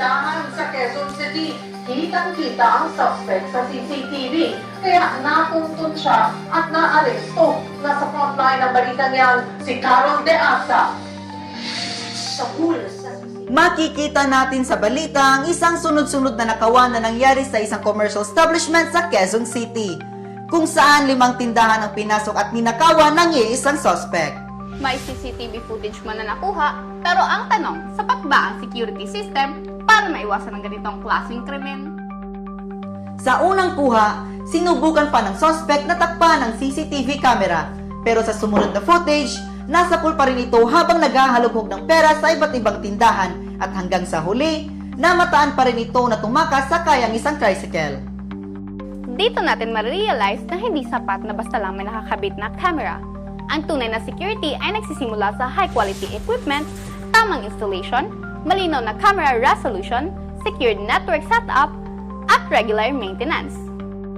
tindahan sa Quezon City. Kitang-kita ang suspect sa CCTV. Kaya nakuntun siya at naaresto. Nasa frontline ng balitang yan, si Carol De Asa. Sa hula sa Makikita natin sa balita ang isang sunod-sunod na nakawan na nangyari sa isang commercial establishment sa Quezon City, kung saan 5 tindahan ang pinasok at ninakawan ng iisang suspect. May CCTV footage man na nakuha, pero ang tanong, sapat ba ang security system para maiwasan ang ganitong klaseng krimen? Sa unang kuha, sinubukan pa ng suspect na takpan ng CCTV camera, pero sa sumunod na footage, nasa pool pa rin ito habang naghahalugog ng pera sa iba't ibang tindahan at hanggang sa huli, namataan pa rin ito na tumakas sa kayang isang tricycle. Dito natin ma-realize na hindi sapat na basta lang may nakakabit na camera. Ang tunay na security ay nagsisimula sa high-quality equipment, tamang installation, malinaw na camera resolution, secured network setup, at regular maintenance.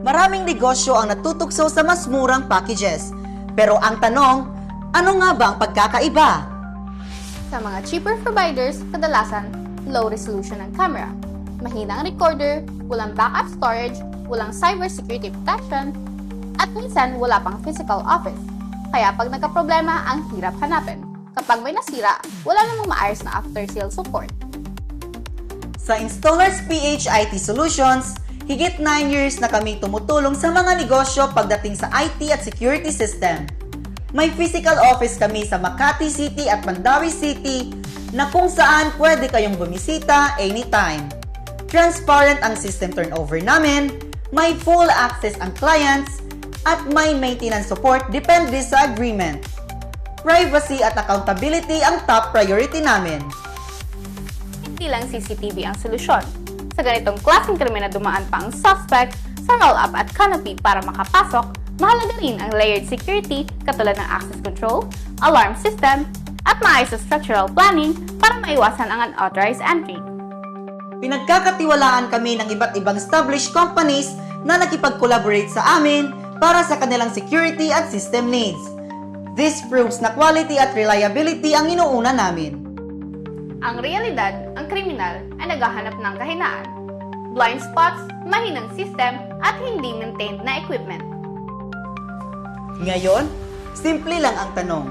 Maraming negosyo ang natutukso sa mas murang packages. Pero ang tanong, ano nga ba ang pagkakaiba? Sa mga cheaper providers, kadalasan low resolution ang camera, mahinang recorder, walang backup storage, walang cybersecurity protection, at minsan wala pang physical office. Kaya pag nagka-problema, ang hirap hanapin. Kapag may nasira, wala namang maayos na after-sale support. Sa Installers PH IT Solutions, higit 9 years na kami tumutulong sa mga negosyo pagdating sa IT at security system. May physical office kami sa Makati City at Mandawi City na kung saan pwede kayong bumisita anytime. Transparent ang system turnover namin, may full access ang clients, at may maintenance support depende sa agreement. Privacy at accountability ang top priority namin. Hindi lang CCTV ang solusyon. Sa ganitong klaseng krimen na dumaan pa ang suspect sa roll-up at canopy para makapasok, mahalaga rin ang layered security katulad ng access control, alarm system, at maayos na structural planning para maiwasan ang unauthorized entry. Pinagkakatiwalaan kami ng iba't ibang established companies na nakipag-collaborate sa amin para sa kanilang security at system needs. This proves na quality at reliability ang inuuna namin. Ang realidad, ang kriminal ay naghahanap ng kahinaan, blind spots, mahinang system, at hindi maintained na equipment. Ngayon, simple lang ang tanong.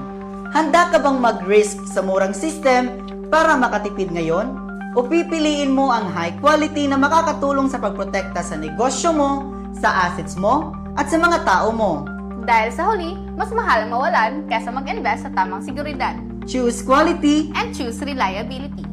Handa ka bang mag-risk sa murang system para makatipid ngayon? O pipiliin mo ang high quality na makakatulong sa pagprotekta sa negosyo mo, sa assets mo, at sa mga tao mo? Dahil sa huli, mas mahal ang mawalan kaysa mag-invest sa tamang seguridad. Choose quality And choose reliability.